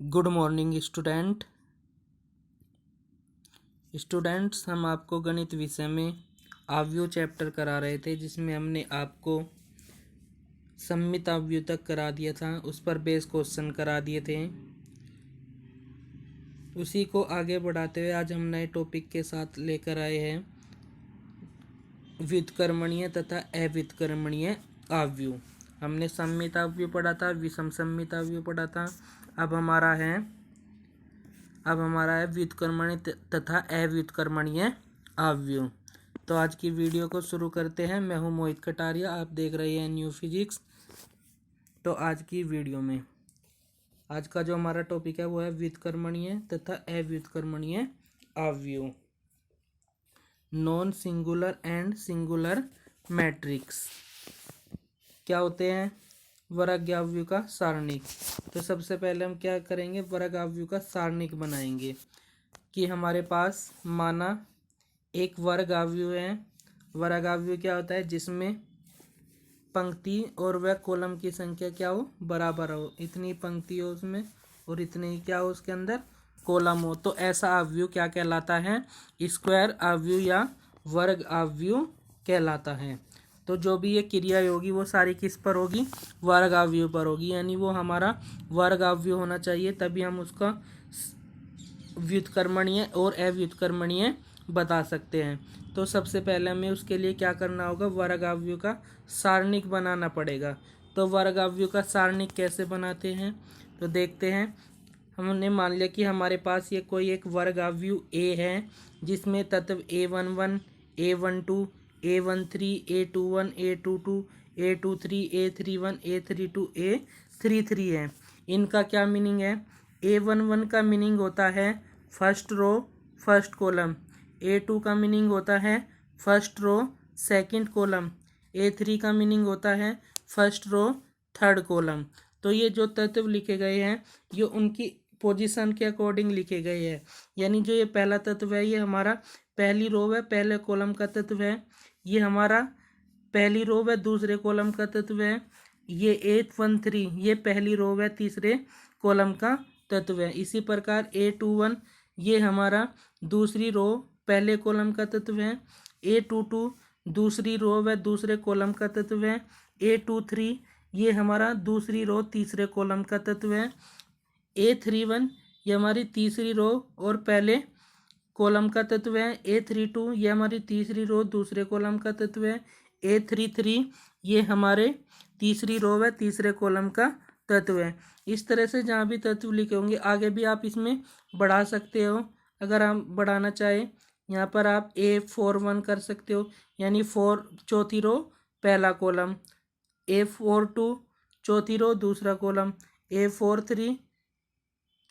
Good morning students. हम आपको गणित विषय में आव्यूह चैप्टर करा रहे थे, जिसमें हमने आपको सममित आव्यूह तक करा दिया था। उस पर बेस क्वेश्चन करा दिए थे। उसी को आगे बढ़ाते हुए आज हम नए टॉपिक के साथ लेकर आए हैं व्युत्क्रमणीय तथा अव्युत्क्रमणीय आव्यूह। हमने सममित आव्यूह पढ़ा था, विषम सममित आव्यूह पढ़ा था। अब हमारा है व्युत्क्रमणीय तथा अव्युत्क्रमणीय आव्यूह। तो आज की वीडियो को शुरू करते हैं। मैं हूं मोहित कटारिया, आप देख रहे हैं न्यू फिजिक्स। तो आज की वीडियो में आज का जो हमारा टॉपिक है वो है व्युत्क्रमणीय तथा अव्युत्क्रमणीय आव्यूह, non singular and singular matrix. क्या होते हैं? वर्ग आव्यूह का सारणिक। तो सबसे पहले हम क्या करेंगे, वर्ग आव्यूह का सारणिक बनाएंगे। कि हमारे पास माना एक वर्ग आव्यूह है। वर्ग आव्यूह क्या होता है? जिसमें पंक्ति और वह कॉलम की संख्या क्या हो, बराबर हो। इतनी पंक्ति हो उसमें और इतने ही क्या हो उसके अंदर, कॉलम हो। तो ऐसा आव्यूह क्या कहलाता है? स्क्वायर आव्यूह या वर्ग आव्यूह कहलाता है। तो जो भी ये क्रिया होगी वो सारी किस पर होगी? वर्ग आव्यूह पर होगी। यानी वो हमारा वर्ग आव्यूह होना चाहिए, तभी हम उसका व्युत्क्रमणीय और अव्युत्क्रमणीय बता सकते हैं। तो सबसे पहले हमें उसके लिए क्या करना होगा, वर्ग आव्यूह का सारणिक बनाना पड़ेगा। तो वर्ग आव्यूह का सारणिक कैसे बनाते हैं, तो देखते हैं। हमने मान लिया कि हमारे पास ये कोई एक वर्ग आव्यूह ए है, जिसमें तत्व A11, A12, A13, A21, A22, A23, A31, A32, A33 है। इनका क्या मीनिंग है? A11 का मीनिंग होता है first row first column. A2 का मीनिंग होता है first row second column. A3 का मीनिंग होता है फर्स्ट रो थर्ड कॉलम। तो ये जो तत्व लिखे गए हैं ये उनकी पोजीशन के अकॉर्डिंग लिखे गए हैं। यानी जो ये पहला तत्व है ये हमारा पहली रो है, पहले कॉलम का तत्व है। ये हमारा पहली रो है, दूसरे कॉलम का तत्व है। ये 813 ये पहली रो है, तीसरे कॉलम का तत्व है। इसी प्रकार A21 ये हमारा दूसरी रो पहले कॉलम का तत्व है। A22 दूसरी रो व दूसरे कॉलम का तत्व है। A23 ये हमारा दूसरी रो तीसरे कॉलम का तत्व है। A31 ये हमारी तीसरी रो और पहले कॉलम का तत्व है। A32 ये हमारी तीसरी रो दूसरे कॉलम का तत्व है। A33 ये हमारे तीसरी रो व तीसरे कॉलम का तत्व है। इस तरह से जहाँ भी तत्व लिखे होंगे आगे भी आप इसमें बढ़ा सकते हो। अगर आप बढ़ाना चाहें यहाँ पर आप A41 कर सकते हो, यानी 4 चौथी रो पहला कॉलम। A42 चौथी रो दूसरा कॉलम। A43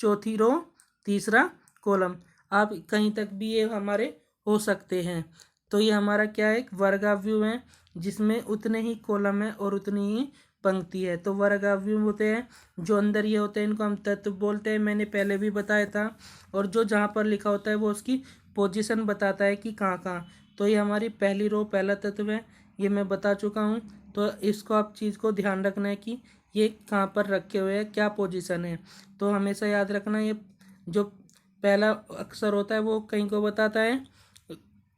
चौथी रो तीसरा कॉलम। आप कहीं तक भी ये हमारे हो सकते हैं। तो ये हमारा क्या है, एक वर्ग आव्यूह है जिसमें उतने ही कॉलम है और उतनी ही पंक्ति है। तो वर्ग आव्यूह होते हैं जो अंदर ये होते हैं, इनको हम तत्व बोलते हैं। मैंने पहले भी बताया था। और जो जहाँ पर लिखा होता है वो उसकी पोजीशन बताता है कि कहाँ कहाँ। तो ये हमारी पहली रो पहला तत्व है, ये मैं बता चुका हूँ। तो इसको आप चीज़ को ध्यान रखना है कि ये कहाँ पर रखे हुए हैं, क्या पोजीशन है। तो हमेशा याद रखना, ये जो पहला अक्षर होता है वो कहीं को बताता है,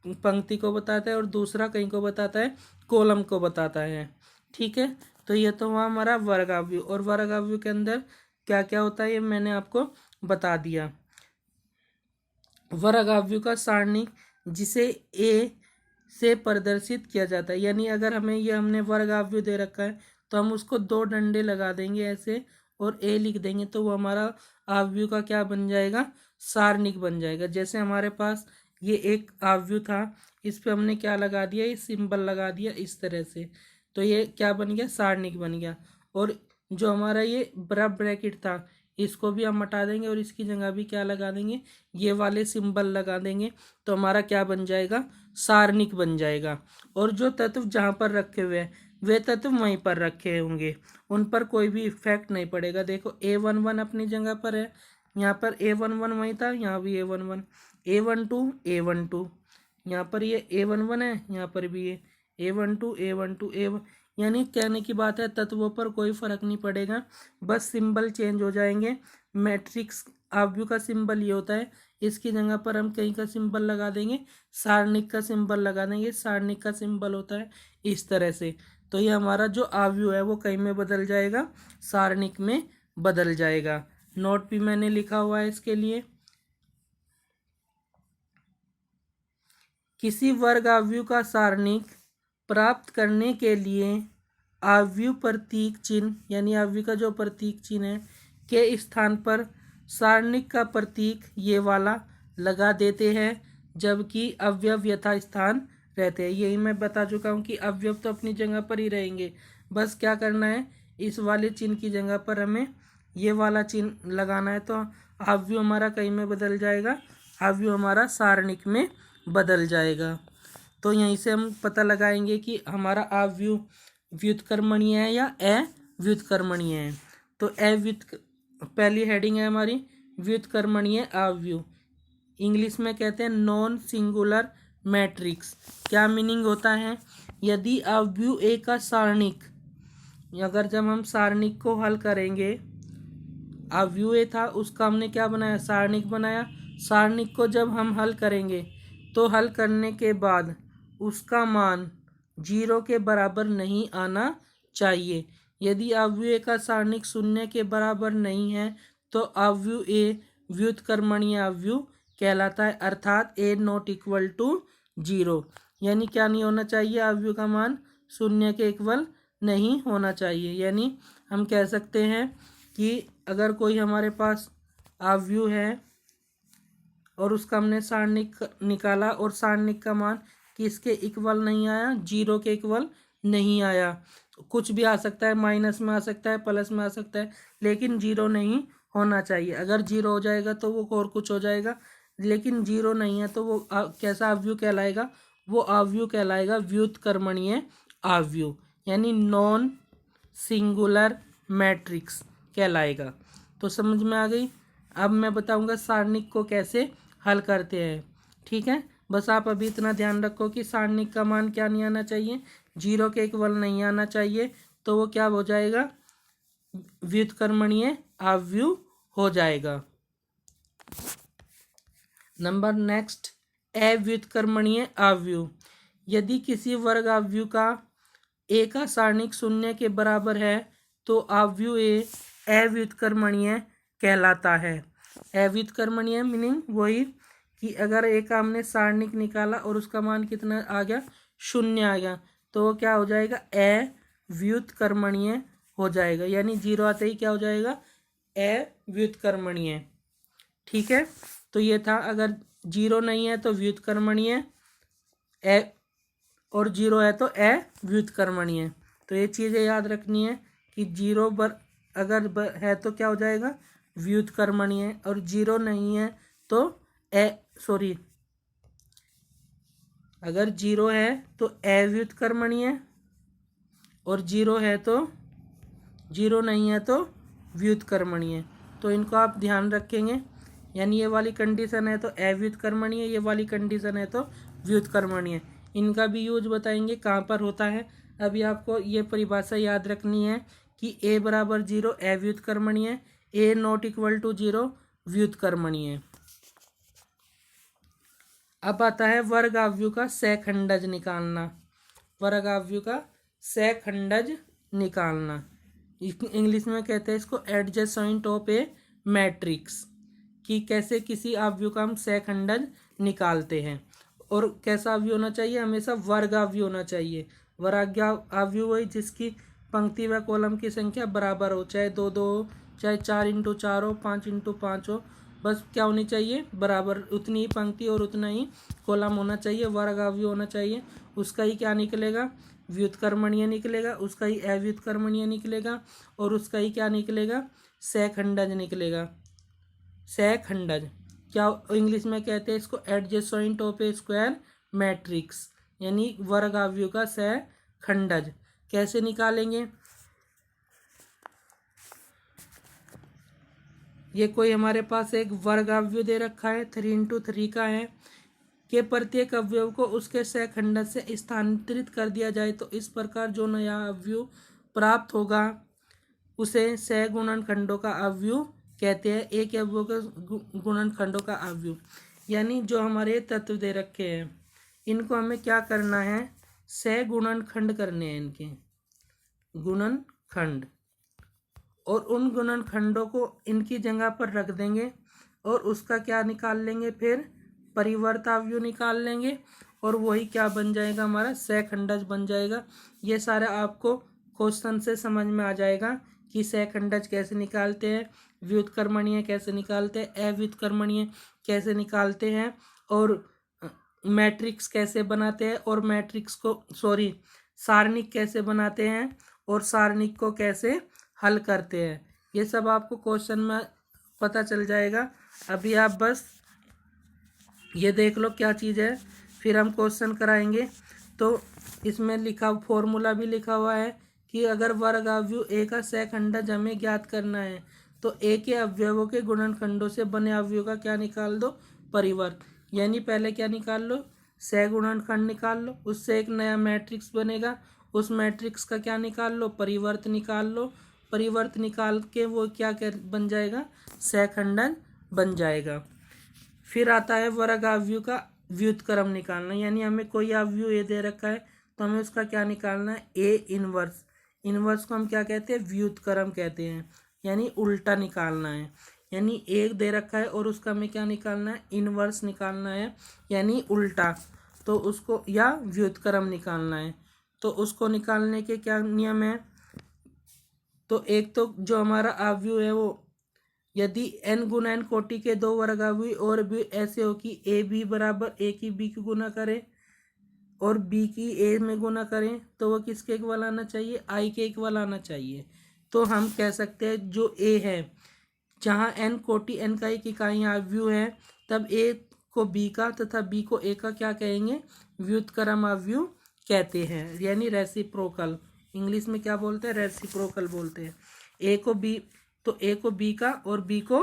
पंक्ति को बताता है, और दूसरा कहीं को बताता है, कॉलम को बताता है। ठीक है। तो ये तो हुआ हमारा वर्ग आव्यूह। और वर्ग आव्यूह के अंदर क्या क्या होता है ये मैंने आपको बता दिया। वर्ग आव्यूह का सारणिक जिसे ए से प्रदर्शित किया जाता है, यानी अगर हमें ये हमने वर्ग आव्यूह दे रखा है तो हम उसको दो डंडे लगा देंगे ऐसे और ए लिख देंगे, तो वो हमारा आव्यूह का क्या बन जाएगा, सारणिक बन जाएगा। जैसे हमारे पास ये एक आव्यूह था, इस पे हमने क्या लगा दिया, ये सिंबल लगा दिया इस तरह से, तो ये क्या बन गया, सारणिक बन गया। और जो हमारा ये बड़ा ब्रैकेट था इसको भी हम हटा देंगे और इसकी जगह भी क्या लगा देंगे, ये वाले सिंबल लगा देंगे, तो हमारा क्या बन जाएगा, सारणिक बन जाएगा। और जो तत्व जहाँ पर रखे हुए हैं वे तत्व वहीं पर रखे होंगे, उन पर कोई भी इफेक्ट नहीं पड़ेगा। देखो A11 अपनी जगह पर है, यहाँ पर A11 वहीं था, यहाँ भी A11, A12 A12, यहाँ पर ये A11 है, यहाँ पर भी ये A12 A12 A यानी कहने की बात है तत्वों पर कोई फर्क नहीं पड़ेगा, बस सिंबल चेंज हो जाएंगे। मैट्रिक्स अवयव का सिंबल ये होता है, इसकी जगह पर हम कहीं का सिंबल लगा देंगे, सारणिक का सिंबल लगा देंगे, सारणिक का सिंबल होता है इस तरह से। तो ये हमारा जो अवयव है वो कहीं में बदल जाएगा, सारणिक में बदल जाएगा। नोट भी मैंने लिखा हुआ है इसके लिए। किसी वर्ग अवयव का सारणिक प्राप्त करने के लिए अवयव प्रतीक चिन्ह, यानी अवयव का जो प्रतीक चिन्ह है के स्थान पर सारणिक का प्रतीक ये वाला लगा देते हैं, जबकि अवयव यथा स्थान रहते हैं। यही मैं बता चुका हूँ कि अवयव तो अपनी जगह पर ही रहेंगे, बस क्या करना है, इस वाले चिन्ह की जगह पर हमें ये वाला चिन्ह लगाना है, तो अवयव हमारा कहीं में बदल जाएगा, अवयव हमारा सारणिक में बदल जाएगा। तो यहीं से हम पता लगाएंगे कि हमारा अवयव व्युत्क्रमणीय है या अव्युत्क्रमणीय है। तो पहली हेडिंग है हमारी व्युत्क्रमणीय अवयव, इंग्लिश में कहते हैं नॉन सिंगुलर मैट्रिक्स। क्या मीनिंग होता है, यदि अवयव ए का सारणिक, अगर जब हम सारणिक को हल करेंगे, अवयव ए था उसका हमने क्या बनाया, सारणिक बनाया, सारणिक को जब हम हल करेंगे तो हल करने के बाद उसका मान 0 के बराबर नहीं आना चाहिए। यदि अवयव ए का सारणिक 0 के बराबर नहीं है तो अवयव ए व्युत्क्रमणीय अवयव कहलाता है, अर्थात ए नॉट इक्वल टू 0। यानी क्या नहीं होना चाहिए, अवयव का मान 0 के इक्वल नहीं होना चाहिए। यानी हम कह सकते हैं कि अगर कोई हमारे पास अवयव है और उसका हमने सारणिक निकाला और सारणिक का मान किसके इक्वल नहीं आया, 0 के इक्वल नहीं आया, कुछ भी आ सकता है, माइनस में आ सकता है, प्लस में आ सकता है, लेकिन 0 नहीं होना चाहिए। अगर 0 हो जाएगा तो वो और कुछ हो जाएगा, लेकिन 0 नहीं है तो वो कैसा अवयव कहलाएगा, वो अवयव कहलाएगा व्युत्क्रमणीय अवयव, यानी नॉन सिंगुलर मैट्रिक्स कहलाएगा। तो समझ में आ गई। अब मैं बताऊंगा सारणिक को कैसे हल करते हैं, ठीक है। बस आप अभी इतना ध्यान रखो कि सारणिक का मान क्या नहीं आना चाहिए, 0 के इक्वल नहीं आना चाहिए, तो वो क्या हो जाएगा, व्युत्क्रमणीय अवयव हो जाएगा। नंबर नेक्स्ट, अव्युत्क्रमणीय अवयव। यदि किसी वर्ग अवयव का ए का सारणिक 0 के बराबर है तो अवयव ए अव्युत्क्रमणीय कहलाता है। अव्युत्क्रमणीय मीनिंग वही कि अगर ए का हमने सारणिक निकाला और उसका मान कितना आ गया, 0 आ गया, तो वो क्या हो जाएगा, अव्युत्क्रमणीय हो जाएगा, यानी 0 आते ही क्या हो जाएगा, अव्युत्क्रमणीय। ठीक है, तो ये था, अगर 0 नहीं है तो व्युत्क्रमणीय, और 0 है तो अव्युत्क्रमणीय। तो ये चीज़ें याद रखनी है कि 0 है तो क्या हो जाएगा, व्युत्क्रमणीय, और 0 नहीं है तो अगर 0 है तो अव्युत्क्रमणीय, और 0 है तो 0 नहीं है तो व्युत्क्रमणीय। तो इनको आप ध्यान रखेंगे, यानी ये वाली कंडीशन है तो अव्युत्क्रमणीय, ये वाली कंडीशन है तो व्युत्क्रमणीय। इनका भी यूज बताएंगे कहाँ पर होता है। अभी आपको ये परिभाषा याद रखनी है कि a बराबर 0 अव्युत्क्रमणीय, a नॉट इक्वल टू 0 व्युत्क्रमणीय। अब आता है वर्ग अवयव का सहखंडज निकालना। वर्ग अवयव का सहखंडज निकालना, इंग्लिश में कहते हैं इसको एडजेसेंट ऑफ ए मैट्रिक्स, कि कैसे किसी अवयव का हम सहखंडज निकालते हैं। और कैसा अवयव होना चाहिए, हमेशा वर्ग अवयव होना चाहिए। वर्ग अवयव वही जिसकी पंक्ति व कॉलम की संख्या बराबर हो, चाहे 2-2 हो, चाहे 4x4 हो, 5x5 हो, बस क्या होनी चाहिए, बराबर, उतनी ही पंक्ति और उतना ही कॉलम होना चाहिए, वर्ग अवयव होना चाहिए। उसका ही क्या निकलेगा, व्युत्क्रमणीय निकलेगा, उसका ही अव्युत्क्रमणीय निकलेगा, और उसका ही क्या निकलेगा, सहखंडज निकलेगा। सहखंडज क्या इंग्लिश में कहते हैं इसको, adjacent of A square matrix, यानी वर्ग अवयव का सहखंडज। कैसे निकालेंगे, ये कोई हमारे पास एक वर्ग अवयव दे रखा है, 3x3 का है, के प्रत्येक अवयव को उसके सहखंडक से स्थानांतरित कर दिया जाए तो इस प्रकार जो नया अवयव प्राप्त होगा उसे सहगुणनखंडों का अवयव कहते हैं। एक अवयव के गुणनखंडों का अवयव, यानी जो हमारे तत्व दे रखे हैं इनको हमें क्या करना है, सहगुणनखंड करने हैं, इनके गुणनखंड, और उन गुणनखंडों को इनकी जगह पर रख देंगे और उसका क्या निकाल लेंगे, फिर परिवर्त अवयव निकाल लेंगे और वही क्या बन जाएगा, हमारा सहखंडज बन जाएगा। ये सारा आपको क्वेश्चन से समझ में आ जाएगा कि सहखंडज कैसे निकालते हैं, व्युत्क्रमणीय कैसे निकालते हैं, अव्युत्क्रमणीय कैसे निकालते हैं, और मैट्रिक्स कैसे बनाते हैं, और मैट्रिक्स को सारणिक कैसे बनाते हैं, और सारणिक को कैसे हल करते हैं। ये सब आपको क्वेश्चन में पता चल जाएगा। अभी आप बस ये देख लो क्या चीज़ है, फिर हम क्वेश्चन कराएंगे। तो इसमें लिखा फॉर्मूला भी लिखा हुआ है कि अगर वर्ग अवयव ए का सहखंडज हमें ज्ञात करना है तो ए के अवयवों के गुणनखंडों से बने अवयव का क्या निकाल दो, परिवर्त। यानी पहले क्या निकाल लो, सहगुणनखंड निकाल लो, उससे एक नया मैट्रिक्स बनेगा, उस मैट्रिक्स का क्या निकाल लो, परिवर्त निकाल लो, परिवर्त निकाल के वो क्या बन जाएगा, सहखंडन बन जाएगा। फिर आता है वर्ग अवयव का व्युत्क्रम निकालना, यानी हमें कोई अवयव ये दे रखा है तो हमें उसका क्या निकालना है, ए इनवर्स। इनवर्स को हम क्या कहते हैं, व्युत्क्रम कहते हैं, यानी उल्टा निकालना है। यानी एक दे रखा है और उसका हमें क्या निकालना है, इनवर्स निकालना है, यानी उल्टा, तो उसको या व्युत्क्रम निकालना है। तो उसको निकालने के क्या नियम है, तो एक तो जो हमारा अवयव है वो यदि n गुना n कोटि के दो वर्ग अवयव और भी ऐसे हो कि ए बी बराबर ए की बी की गुना करें और बी की ए में गुना करें तो वो किसके इक्वल आना चाहिए, आई के इक्वल आना चाहिए। तो हम कह सकते हैं जो ए है, जहाँ n कोटि n का एक इकाई अवयव है, तब ए को बी का तथा बी को ए का क्या कहेंगे, व्युत्क्रम अवयव कहते हैं, यानी रेसिप्रोकल। इंग्लिश में क्या बोलते हैं, रेसिप्रोकल बोलते हैं। ए को बी, तो ए को बी का और बी को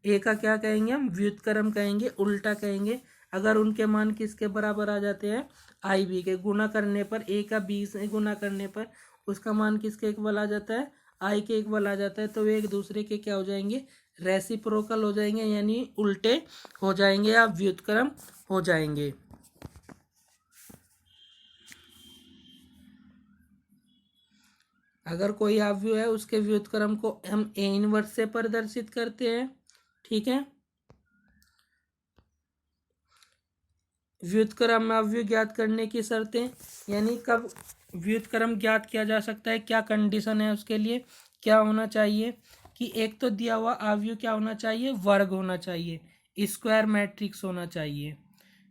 ए का क्या कहेंगे, हम व्युत्क्रम कहेंगे, उल्टा कहेंगे। अगर उनके मान किसके बराबर आ जाते हैं, आई बी के, गुना करने पर ए का बी से गुना करने पर उसका मान किसके इक्वल आ जाता है, आई के इक्वल आ जाता है, तो वे एक दूसरे के क्या हो जाएंगे, रेसिप्रोकल हो जाएंगे, यानी उल्टे हो जाएंगे या व्युत्क्रम हो जाएंगे। अगर कोई अवयव है उसके व्युत्क्रम को हम ए इनवर्स से प्रदर्शित करते हैं, ठीक है। व्युत्क्रम अवयव ज्ञात करने की शर्तें, यानी कब व्युत्क्रम ज्ञात किया जा सकता है, क्या कंडीशन है उसके लिए, क्या होना चाहिए कि एक तो दिया हुआ अवयव क्या होना चाहिए, वर्ग होना चाहिए, स्क्वायर मैट्रिक्स होना चाहिए।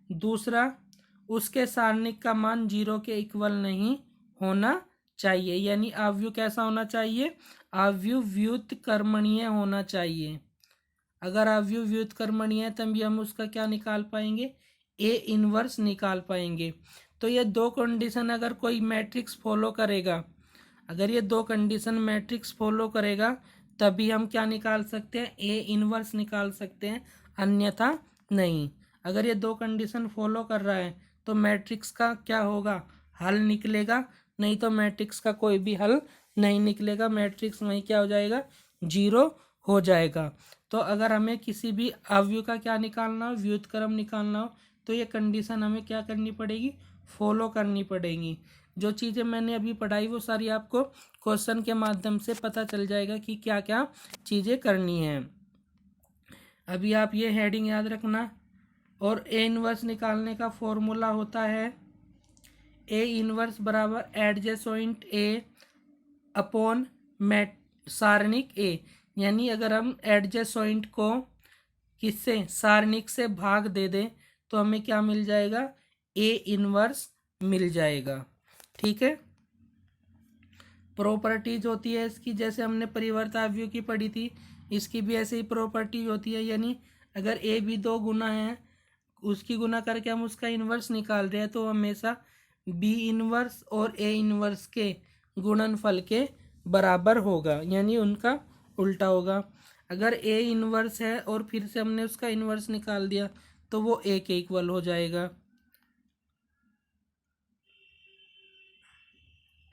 दूसरा, उसके सारणिक का मान 0 के इक्वल नहीं होना चाहिए, यानी अवयव कैसा होना चाहिए, अवयव व्युत्क्रमणीय होना चाहिए। अगर अवयव व्युत्क्रमणीय है तभी हम उसका क्या निकाल पाएंगे, ए इनवर्स निकाल पाएंगे। तो ये दो कंडीशन अगर कोई मैट्रिक्स फॉलो करेगा, अगर ये दो कंडीशन मैट्रिक्स फॉलो करेगा तभी हम क्या निकाल सकते हैं, ए इनवर्स निकाल सकते हैं, अन्यथा नहीं। अगर ये दो कंडीशन फॉलो कर रहा है तो मैट्रिक्स का क्या होगा, हल निकलेगा, नहीं तो मैट्रिक्स का कोई भी हल नहीं निकलेगा, मैट्रिक्स वहीं क्या हो जाएगा, 0 हो जाएगा। तो अगर हमें किसी भी अवयव का क्या निकालना हो, व्युत्क्रम निकालना हो, तो ये कंडीशन हमें क्या करनी पड़ेगी, फॉलो करनी पड़ेगी। जो चीज़ें मैंने अभी पढ़ाई वो सारी आपको क्वेश्चन के माध्यम से पता चल जाएगा कि क्या क्या चीज़ें करनी हैं। अभी आप ये हेडिंग याद रखना। और ए इनवर्स निकालने का फॉर्मूला होता है ए इनवर्स बराबर एडजेसेंट ए अपॉन सारणिक ए, यानी अगर हम एडजेसेंट को किससे, सारणिक से भाग दे दें तो हमें क्या मिल जाएगा, ए इनवर्स मिल जाएगा, ठीक है। प्रॉपर्टीज होती है इसकी, जैसे हमने परिवर्त अवयव की पढ़ी थी, इसकी भी ऐसे ही प्रॉपर्टीज होती है, यानी अगर ए भी 2 गुना है उसकी गुना करके हम उसका इन्वर्स निकाल रहे हैं तो हमेशा बी इन्वर्स और ए इन्वर्स के गुणनफल के बराबर होगा, यानी उनका उल्टा होगा। अगर ए इन्वर्स है और फिर से हमने उसका इन्वर्स निकाल दिया तो वो ए के इक्वल हो जाएगा।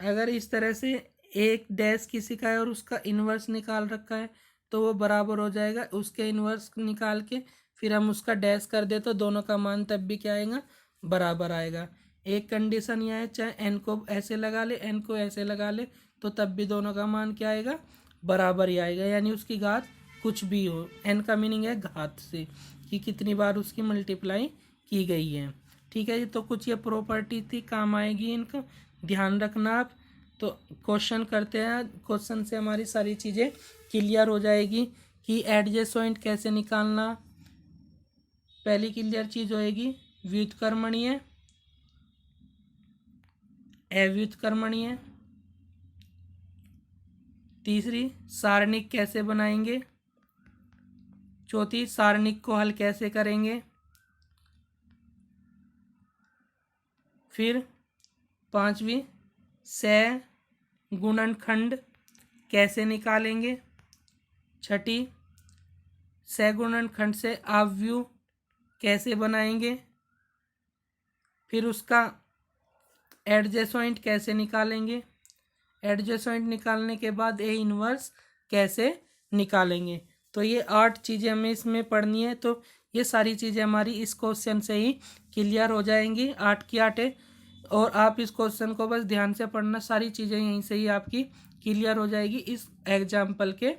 अगर इस तरह से एक डैश किसी का है और उसका इन्वर्स निकाल रखा है तो वो बराबर हो जाएगा, उसके इन्वर्स निकाल के फिर हम उसका डैश कर दे तो दोनों का मान तब भी क्या आएगा, बराबर आएगा। एक कंडीशन यह है, चाहे एन को ऐसे लगा ले एन को ऐसे लगा ले तो तब भी दोनों का मान क्या आएगा, बराबर ही आएगा, यानी उसकी घात कुछ भी हो। एन का मीनिंग है घात से, कि कितनी बार उसकी मल्टीप्लाई की गई है। ठीक है जी, तो कुछ ये प्रॉपर्टी थी, काम आएगी इनको, ध्यान रखना आप। तो क्वेश्चन करते हैं, क्वेश्चन से हमारी सारी चीज़ें क्लियर हो जाएगी कि एडजेसेंट कैसे निकालना। पहली क्लियर चीज़ होएगी व्युत्क्रमणीय, अव्युत्क्रमणीय। तीसरी सारणिक कैसे बनाएंगे। चौथी सारणिक को हल कैसे करेंगे। फिर पांचवी सगुणनखंड कैसे निकालेंगे। छठी सगुणनखंड से अवयव कैसे बनाएंगे। फिर उसका एडजेसेंट कैसे निकालेंगे। एडजेसेंट निकालने के बाद ए इनवर्स कैसे निकालेंगे। तो ये 8 चीज़ें हमें इसमें पढ़नी है। तो ये सारी चीज़ें हमारी इस क्वेश्चन से ही क्लियर हो जाएंगी, 8 की 8 है। और आप इस क्वेश्चन को बस ध्यान से पढ़ना, सारी चीज़ें यहीं से ही आपकी क्लियर हो जाएगी इस एग्जाम्पल के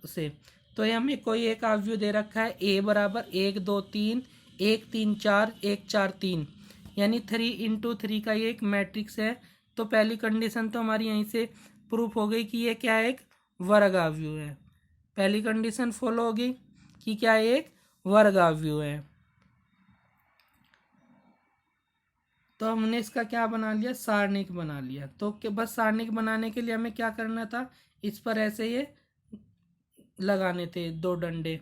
से। तो ये हमें कोई एक अवयव दे रखा है, ए बराबर 1 2 3 1 3 4 1 4 3, यानी 3 × 3 का ये एक मैट्रिक्स है। तो पहली कंडीशन तो हमारी यहीं से प्रूफ हो गई कि ये क्या है, एक वर्ग अवयव है। पहली कंडीशन फॉलो होगी कि क्या एक वर्ग अवयव है। तो हमने इसका क्या बना लिया, सारणिक बना लिया। तो बस सारणिक बनाने के लिए हमें क्या करना था, इस पर ऐसे ये लगाने थे 2 डंडे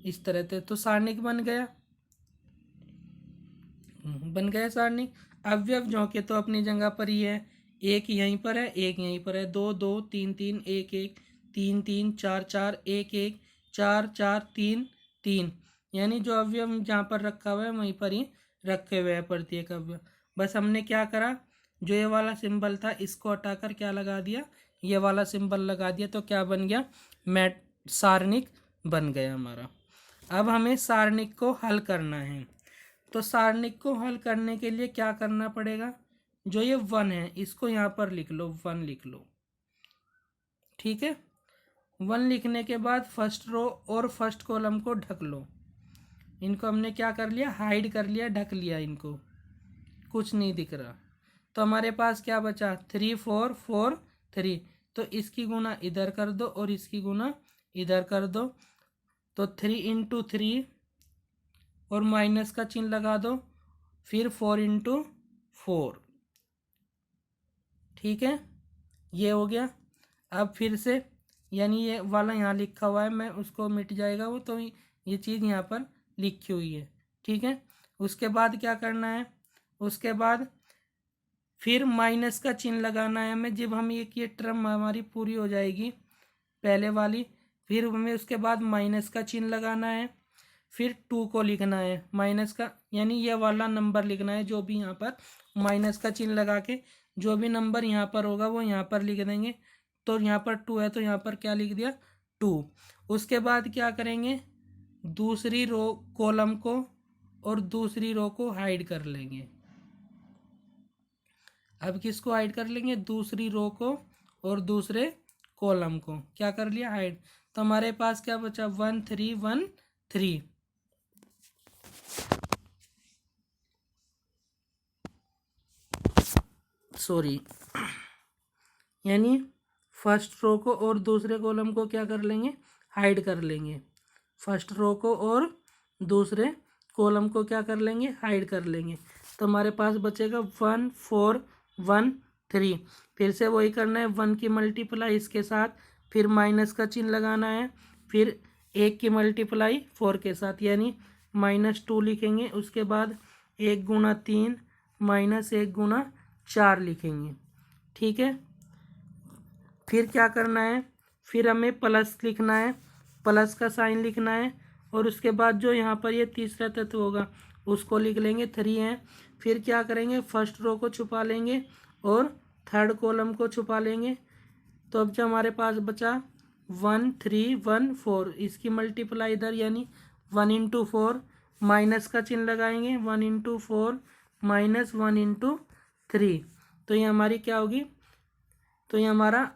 इस तरह से, तो सारणिक बन गया सारणिक। अवयव जो के तो अपनी जगह पर ही है, एक यहीं पर है एक यहीं पर है, 2 2 3 3 1 1 3 3 4 4 1 1 4 4 3 3, यानी जो अवयव जहाँ पर रखा हुआ है वहीं पर ही रखे हुए हैं प्रत्येक अवयव। बस हमने क्या करा, जो ये वाला सिंबल था इसको हटाकर क्या लगा दिया, ये वाला सिंबल लगा दिया, तो क्या बन गया, सारणिक बन गया हमारा। अब हमें सारणिक को हल करना है। तो सारणिक को हल करने के लिए क्या करना पड़ेगा, जो ये 1 है इसको यहाँ पर लिख लो, 1 लिख लो। ठीक है, 1 लिखने के बाद फर्स्ट रो और फर्स्ट कॉलम को ढक लो। इनको हमने क्या कर लिया, हाइड कर लिया, ढक लिया, इनको कुछ नहीं दिख रहा। तो हमारे पास क्या बचा, 3 4 4 3, तो इसकी गुना इधर कर दो और इसकी गुना इधर कर दो। तो 3 × 3 और माइनस का चिन्ह लगा दो, फिर 4 × 4। ठीक है, ये हो गया। अब फिर से, यानी ये वाला यहाँ लिखा हुआ है, मैं उसको मिट जाएगा वो, तो ये चीज़ यहाँ पर लिखी हुई है। ठीक है, उसके बाद क्या करना है, उसके बाद फिर माइनस का चिन्ह लगाना है हमें। जब हम ये टर्म हमारी पूरी हो जाएगी पहले वाली, फिर हमें उसके बाद माइनस का चिन्ह लगाना है, फिर 2 को लिखना है माइनस का, यानी ये वाला नंबर लिखना है, जो भी यहाँ पर माइनस का चिन्ह लगा के जो भी नंबर यहाँ पर होगा वो यहाँ पर लिख देंगे। तो यहाँ पर 2 है तो यहाँ पर क्या लिख दिया, 2। उसके बाद क्या करेंगे, दूसरी रो कॉलम को और दूसरी रो को हाइड कर लेंगे। अब किसको हाइड कर लेंगे, दूसरी रो को और दूसरे कॉलम को क्या कर लिया, हाइड। तो हमारे पास क्या बचा, 1 3 1 3। सॉरी, यानी फर्स्ट रो को और दूसरे कॉलम को क्या कर लेंगे, हाइड कर लेंगे। फर्स्ट रो को और दूसरे कॉलम को क्या कर लेंगे, हाइड कर लेंगे। तो हमारे पास बचेगा 1 4 1 3। फिर से वही करना है, 1 की मल्टीप्लाई इसके साथ, फिर माइनस का चिन्ह लगाना है, फिर 1 की मल्टीप्लाई 4 के साथ, यानी -2 लिखेंगे। उसके बाद 1 × 3 -1 × 4 लिखेंगे। ठीक है, फिर क्या करना है, फिर हमें प्लस लिखना है, प्लस का साइन लिखना है, और उसके बाद जो यहाँ पर ये तीसरा तत्व होगा उसको लिख लेंगे 3 है। फिर क्या करेंगे, फर्स्ट रो को छुपा लेंगे और थर्ड कॉलम को छुपा लेंगे। तो अब जो हमारे पास बचा 1 3 1 4, इसकी मल्टीप्लाई इधर यानी 1 इंटू 4, माइनस का चिन्ह लगाएंगे 1 इंटू 4 माइनस 1 इंटू 3। तो ये हमारी क्या होगी, तो ये हमारा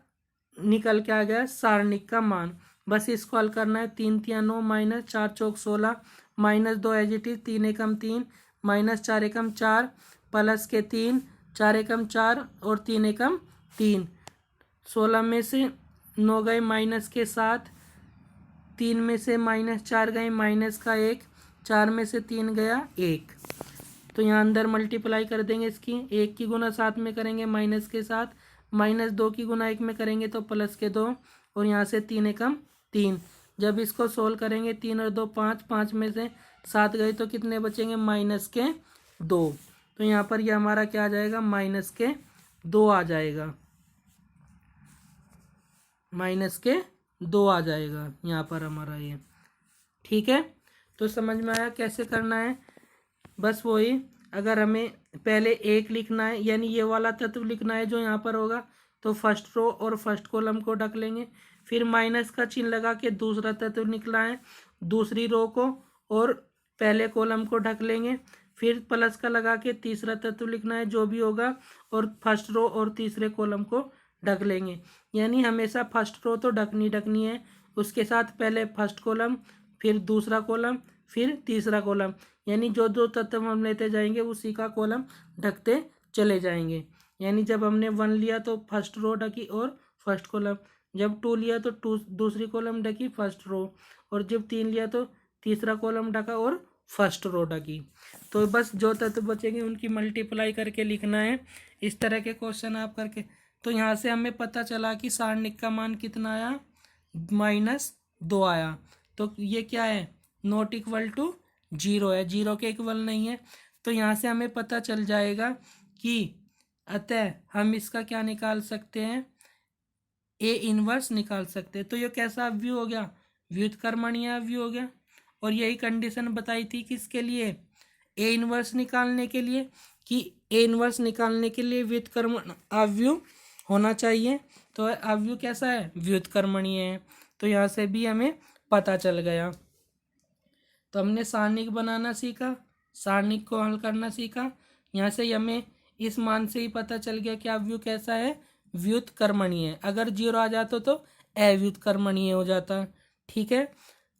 निकल के आ गया सारणिक का मान। बस इसको हल करना है। 3 3 9 माइनस 4 चौक 16 माइनस 2 एज इट इज 3 एकम 3 माइनस 4 एकम 4 प्लस के 3 4 एकम 4 और 3 एकम 3। 16 में से 9 गए माइनस के 7, 3 में से माइनस 4 गए माइनस का 1, 4 में से 3 गया 1। तो यहाँ अंदर मल्टीप्लाई कर देंगे इसकी, 1 की गुना 7 में करेंगे माइनस के 7, माइनस 2 की गुना 1 में करेंगे तो प्लस के 2, और यहाँ से 3 एकम 3। जब इसको सोल्व करेंगे 3 और 2 5, 5 में से 7 गए तो कितने बचेंगे, माइनस के 2। तो यहाँ पर ये हमारा क्या आ जाएगा, माइनस के 2 आ जाएगा, माइनस के 2 आ जाएगा यहाँ पर हमारा ये। ठीक है, तो समझ में आया कैसे करना है। बस वही, अगर हमें पहले 1 लिखना है यानी ये वाला तत्व लिखना है जो यहाँ पर होगा, तो फर्स्ट रो और फर्स्ट कॉलम को ढक लेंगे। फिर माइनस का चिन्ह लगा के दूसरा तत्व निकला है, दूसरी रो को और पहले कॉलम को ढक लेंगे। फिर प्लस का लगा के तीसरा तत्व लिखना है जो भी होगा, और फर्स्ट रो और तीसरे कॉलम को ढक लेंगे। यानी हमेशा फर्स्ट रो तो ढकनी है, उसके साथ पहले फर्स्ट कॉलम, फिर दूसरा कॉलम, फिर तीसरा कॉलम, यानी जो जो तत्व हम लेते जाएंगे उसी का कॉलम ढकते चले जाएंगे। यानी जब हमने 1 लिया तो फर्स्ट रो ढकी और फर्स्ट कॉलम, जब 2 लिया तो दूसरी कॉलम ढकी फर्स्ट रो, और जब 3 लिया तो तीसरा कॉलम ढका और फर्स्ट रो ढकी। तो बस जो तत्व बचेंगे उनकी मल्टीप्लाई करके लिखना है। इस तरह के क्वेश्चन आप करके, तो यहाँ से हमें पता चला कि सारणिक का मान कितना आया, -2 आया। तो ये क्या है, नॉट इक्वल टू 0 है, 0 के इक्वल नहीं है। तो यहाँ से हमें पता चल जाएगा कि अतः हम इसका क्या निकाल सकते हैं, ए इनवर्स निकाल सकते हैं। तो ये कैसा अवयव हो गया, व्युत्क्रमणीय अवयव हो गया। और यही कंडीशन बताई थी किसके लिए, ए इनवर्स निकालने के लिए, कि ए इनवर्स निकालने के लिए व्युत्क्रमण अवयव होना चाहिए। तो अवयव कैसा है, व्युत्क्रमणीय है। तो यहाँ से भी हमें पता चल गया। तो हमने सारणिक बनाना सीखा, सारणिक को हल करना सीखा। यहाँ से हमें इस मान से ही पता चल गया कि अवयव कैसा है, व्युत्क्रमणीय है। अगर 0 आ जाता तो अव्युत्क्रमणीय हो जाता। ठीक है,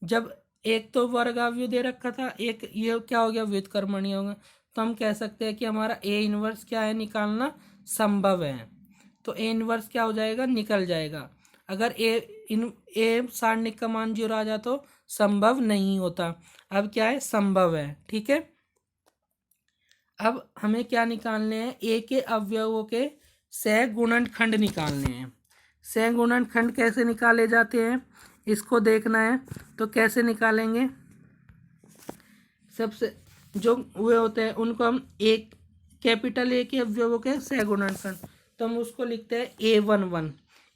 जब एक तो वर्ग अवयव दे रखा था, एक ये क्या हो गया, व्युत्क्रमणीय होगा। तो हम कह सकते हैं कि हमारा ए इनवर्स क्या है, निकालना संभव है। तो ए इनवर्स क्या हो जाएगा, निकल जाएगा। अगर ए सारणिक का मान 0 आ जाए तो संभव नहीं होता। अब क्या है, संभव है। ठीक है, अब हमें क्या निकालने हैं, ए के अवयवों के सहगुणनखंड निकालने हैं। सहगुणनखंड कैसे निकाले जाते हैं इसको देखना है। तो कैसे निकालेंगे, सबसे जो हुए होते हैं उनको हम एक कैपिटल ए के अवयवों के सहगुणनखंड, तो हम उसको लिखते हैं A11।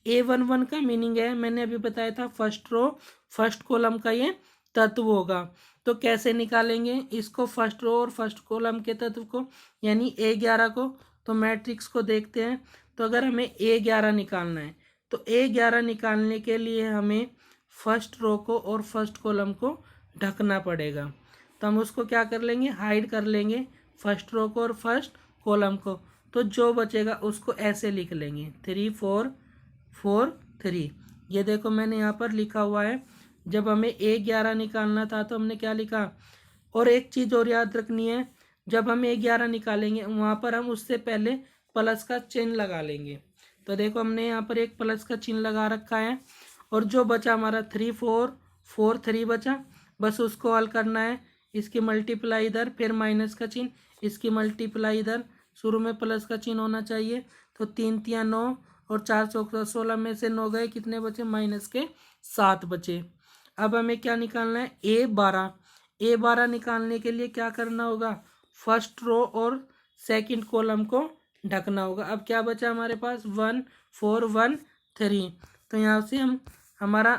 A11 का मीनिंग है, मैंने अभी बताया था, फर्स्ट रो फर्स्ट कॉलम का ये तत्व होगा। तो कैसे निकालेंगे इसको, फर्स्ट रो और फर्स्ट कॉलम के तत्व को, यानी A11 को। तो मैट्रिक्स को देखते हैं। तो अगर हमें A11 निकालना है तो A11 निकालने के लिए हमें फर्स्ट रो को और फर्स्ट कॉलम को ढकना पड़ेगा। तो हम उसको क्या कर लेंगे, हाइड कर लेंगे फर्स्ट रो को और फर्स्ट कॉलम को। तो जो बचेगा उसको ऐसे लिख लेंगे 3 4 4 3। ये देखो मैंने यहाँ पर लिखा हुआ है। जब हमें A11 निकालना था तो हमने क्या लिखा। और एक चीज़ और याद रखनी है, जब हम A11 निकालेंगे वहाँ पर हम उससे पहले प्लस का चिन्ह लगा लेंगे। तो देखो हमने यहाँ पर एक प्लस का चिन्ह लगा रखा है, और जो बचा हमारा 3 4 4 3 बचा, बस उसको हल करना है। इसकी मल्टीप्लाई इधर, फिर माइनस का चिन्ह, इसकी मल्टीप्लाई इधर, शुरू में प्लस का चिन्ह होना चाहिए। तो 3 3 9 और 4 चौक 16 में से 9 गए, कितने बचे, माइनस के 7 बचे। अब हमें क्या निकालना है, A12। A12 निकालने के लिए क्या करना होगा, फर्स्ट रो और सेकंड कॉलम को ढकना होगा। अब क्या बचा हमारे पास, 1 4 1 3। तो यहाँ से हम हमारा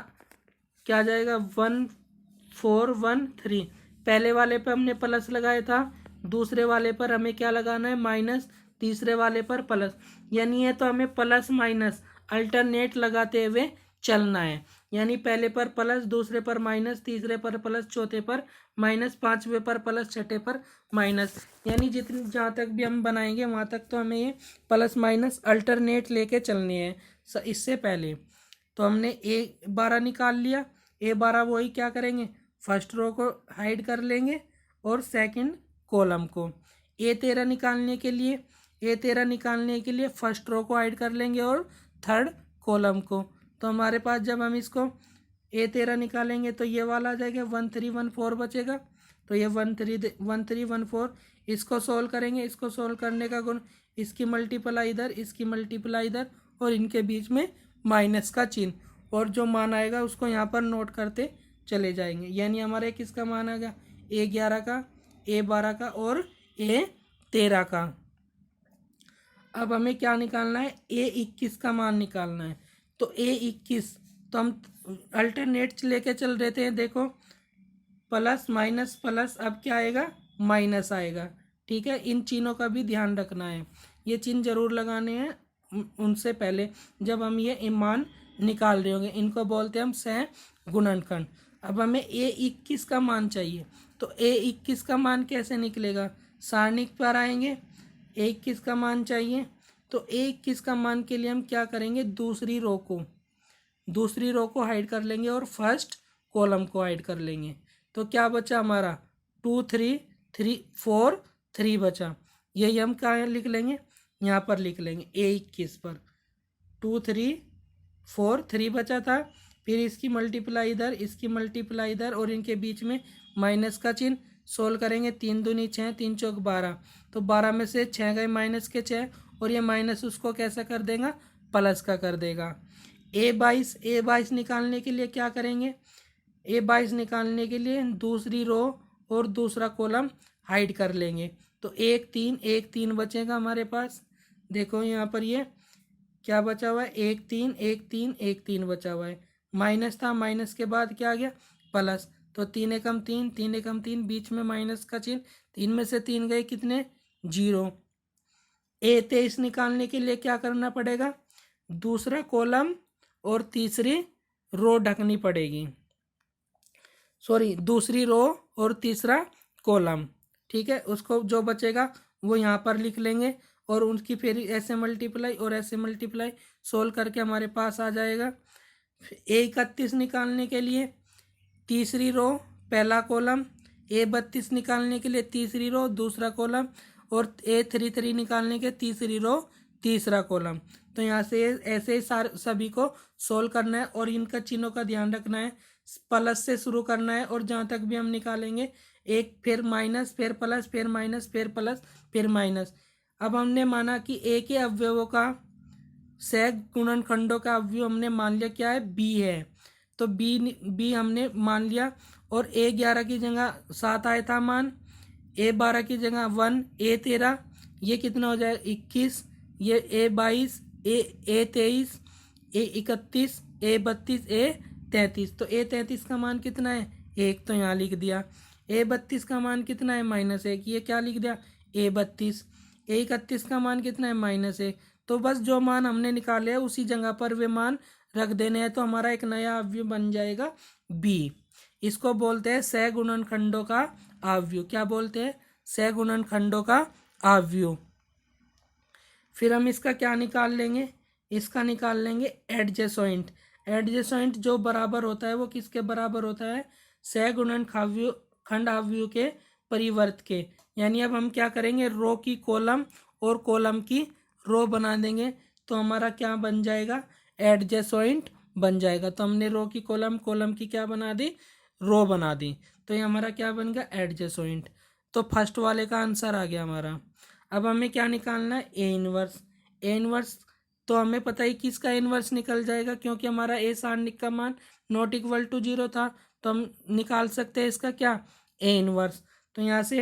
क्या आ जाएगा, 1 4 1 3। पहले वाले पर हमने प्लस लगाया था, दूसरे वाले पर हमें क्या लगाना है, माइनस, तीसरे वाले पर प्लस। यानी ये तो हमें प्लस माइनस अल्टरनेट लगाते हुए चलना है। यानी पहले पर प्लस, दूसरे पर माइनस, तीसरे पर प्लस, चौथे पर माइनस, पांचवे पर प्लस, छठे पर माइनस। यानी जितनी जहाँ तक भी हम बनाएंगे वहाँ तक तो हमें ये प्लस माइनस अल्टरनेट लेके चलने हैं। इससे पहले तो हमने A12 निकाल लिया। A12 वही क्या करेंगे, फर्स्ट रो को हाइड कर लेंगे और सेकंड कॉलम को। A13 निकालने के लिए फर्स्ट रो को हाइड कर लेंगे और थर्ड कॉलम को। तो हमारे पास जब हम इसको A13 निकालेंगे तो ये वाला आ जाएगा 1314 बचेगा। तो ये 1314 इसको सोल्व करेंगे। इसको सोल्व करने का गुण, इसकी मल्टीप्लाई इधर, इसकी मल्टीप्लाई इधर और इनके बीच में माइनस का चिन्ह, और जो मान आएगा उसको यहाँ पर नोट करते चले जाएंगे। यानी हमारे किसका मान आ गया, A11 का, A12 का और A13 का। अब हमें क्या निकालना है, A21 का मान निकालना है। तो A21 तो हम अल्टरनेट लेके चल रहे थे, देखो प्लस माइनस प्लस, अब क्या आएगा, माइनस आएगा। ठीक है, इन चिन्हों का भी ध्यान रखना है, ये चिन्ह जरूर लगाने हैं उनसे पहले जब हम ये मान निकाल रहे होंगे। इनको बोलते हैं हम सह गुणनखंड। अब हमें A21 का मान चाहिए, तो A21 का मान कैसे निकलेगा, सारणिक पर आएंगे। A21 का मान चाहिए तो A21 का मान के लिए हम क्या करेंगे, दूसरी रो को हाइड कर लेंगे और फर्स्ट कॉलम को हाइड कर लेंगे। तो क्या बचा हमारा, 2 3 3 4 3 बचा। यही हम कहाँ लिख लेंगे, यहाँ पर लिख लेंगे A21 पर 2 3 4 3 बचा था। फिर इसकी मल्टीप्लाई इधर, इसकी मल्टीप्लाई इधर और इनके बीच में माइनस का चिन्ह। सोल्व करेंगे, 3 दूनी 6, 3 चौक 12। तो 12 में से 6 गए माइनस के 6 और ये माइनस उसको कैसा कर देगा, प्लस का कर देगा। A22 निकालने के लिए क्या करेंगे, A22 निकालने के लिए दूसरी रो और दूसरा कॉलम हाइड कर लेंगे। तो 1 3 बचेगा हमारे पास। देखो यहाँ पर ये क्या बचा हुआ है, 1 3 बचा हुआ है। माइनस था, माइनस के बाद क्या आ गया, प्लस। तो 3 एकम 3 बीच में माइनस का चिन्ह, 3 में से 3 गए कितने, 0। A23 निकालने के लिए क्या करना पड़ेगा, दूसरा कॉलम और तीसरी रो ढकनी पड़ेगी, दूसरी रो और तीसरा कॉलम। ठीक है, उसको जो बचेगा वो यहाँ पर लिख लेंगे और उनकी फिर ऐसे मल्टीप्लाई और ऐसे मल्टीप्लाई सोल्व करके हमारे पास आ जाएगा। A31 निकालने के लिए तीसरी रो पहला कॉलम, A32 निकालने के लिए तीसरी रो दूसरा कॉलम और A33 निकालने के तीसरी रो तीसरा कॉलम। तो यहाँ से ऐसे ही सभी को सोल्व करना है और इनका चिन्हों का ध्यान रखना है। प्लस से शुरू करना है और जहाँ तक भी हम निकालेंगे, एक फिर माइनस फिर प्लस फिर माइनस फिर प्लस फिर माइनस। अब हमने माना कि A के अवयवों का सह गुणनखंडों का अवयव हमने मान लिया क्या है, B है। तो B हमने मान लिया और A11 की जगह 7 आया था मान, A12 की जगह 1, A13 ये कितना हो जाएगा 21, ये A22 A23 A31 A32 A33। तो A33 का मान कितना है, 1, तो यहाँ लिख दिया। A32 का मान कितना है, -1, ये क्या लिख दिया, A32। A31 का मान कितना है, -1। तो बस जो मान हमने निकाले है उसी जगह पर वे मान रख देने हैं, तो हमारा एक नया अवयव बन जाएगा B। इसको बोलते हैं सह गुणनखंडों का अवयव। क्या बोलते हैं, सह गुणनखंडों का अवयव। फिर हम इसका क्या निकाल लेंगे, इसका निकाल लेंगे एडजेसॉइंट। एडजेसॉइंट जो बराबर होता है वो किसके बराबर होता है, सह गुणनखंड अवयव के परिवर्त के। यानी अब हम क्या करेंगे, रो की कॉलम और कॉलम की रो बना देंगे, तो हमारा क्या बन जाएगा, एडजेसॉइंट बन जाएगा। तो हमने रो की कॉलम की क्या बना दी, रो बना दी। तो ये हमारा क्या बन गया, एडजेसॉइंट। तो फर्स्ट वाले का आंसर आ गया हमारा। अब हमें क्या निकालना है, ए इनवर्स। तो हमें पता ही किसका इनवर्स निकल जाएगा, क्योंकि हमारा ए सारणिक का मान नॉट इक्वल टू 0 था, तो हम निकाल सकते हैं इसका क्या, ए इनवर्स। तो यहाँ से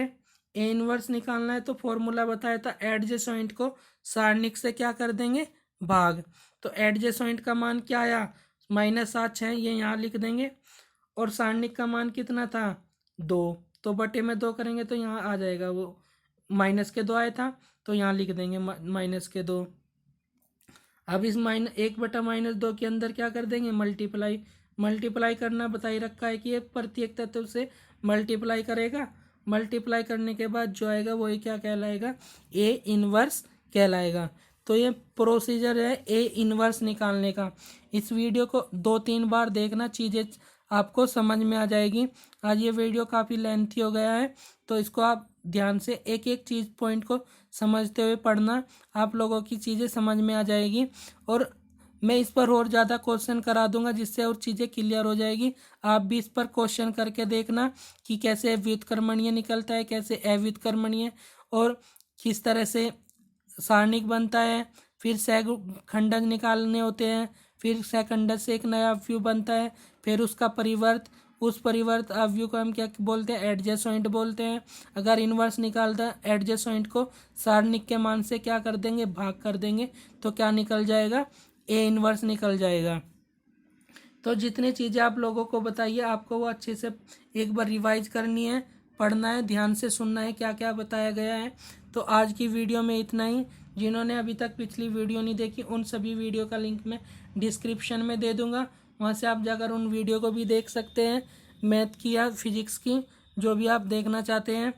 ए इनवर्स निकालना है तो फॉर्मूला बताया था, एडजेसॉइंट को सारणिक से क्या कर देंगे, भाग। तो एडजेसॉइंट का मान क्या आया, -7 6, ये यहाँ लिख देंगे और सारणिक का मान कितना था 2, तो बटे में 2 करेंगे तो यहाँ आ जाएगा, वो माइनस के 2 आया था तो यहाँ लिख देंगे माइनस के 2। अब इस 1/-2 के अंदर क्या कर देंगे मल्टीप्लाई करना बताई रखा है कि ये प्रत्येक तत्व से मल्टीप्लाई करेगा। मल्टीप्लाई करने के बाद जो आएगा वही क्या कहलाएगा, ए इनवर्स कहलाएगा। तो ये प्रोसीजर है ए इनवर्स निकालने का। इस वीडियो को 2-3 बार देखना, चीज़ें आपको समझ में आ जाएगी। आज ये वीडियो काफ़ी लेंथी हो गया है तो इसको आप ध्यान से एक एक चीज़ पॉइंट को समझते हुए पढ़ना, आप लोगों की चीज़ें समझ में आ जाएगी। और मैं इस पर और ज़्यादा क्वेश्चन करा दूंगा जिससे और चीज़ें क्लियर हो जाएगी। आप भी इस पर क्वेश्चन करके देखना कि कैसे व्युत्क्रमणीय निकलता है, कैसे अव्युत्क्रमणीय, और किस तरह से सारणिक बनता है। फिर खंडन निकालने होते हैं, फिर सेकंडज से एक नया अवयव बनता है, फिर उसका परिवर्त, उस परिवर्त अवयव को हम क्या बोलते हैं, एडजेसेंट बोलते हैं। अगर इनवर्स निकालता है एडजेसेंट को सारणिक के मान से क्या कर देंगे, भाग कर देंगे, तो क्या निकल जाएगा, ए इनवर्स निकल जाएगा। तो जितनी चीज़ें आप लोगों को बताइए आपको वो अच्छे से एक बार रिवाइज करनी है, पढ़ना है, ध्यान से सुनना है क्या क्या बताया गया है। तो आज की वीडियो में इतना ही। जिन्होंने अभी तक पिछली वीडियो नहीं देखी उन सभी वीडियो का लिंक मैं डिस्क्रिप्शन में दे दूंगा, वहाँ से आप जाकर उन वीडियो को भी देख सकते हैं, मैथ की या फिजिक्स की, जो भी आप देखना चाहते हैं।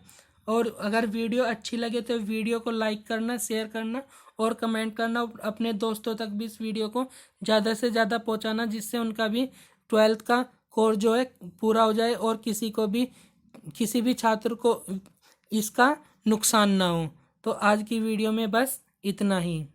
और अगर वीडियो अच्छी लगे तो वीडियो को लाइक करना, शेयर करना और कमेंट करना, और अपने दोस्तों तक भी इस वीडियो को ज़्यादा से ज़्यादा पहुंचाना, जिससे उनका भी 12th का कोर्स जो है पूरा हो जाए और किसी भी छात्र को इसका नुकसान ना हो। तो आज की वीडियो में बस इतना ही।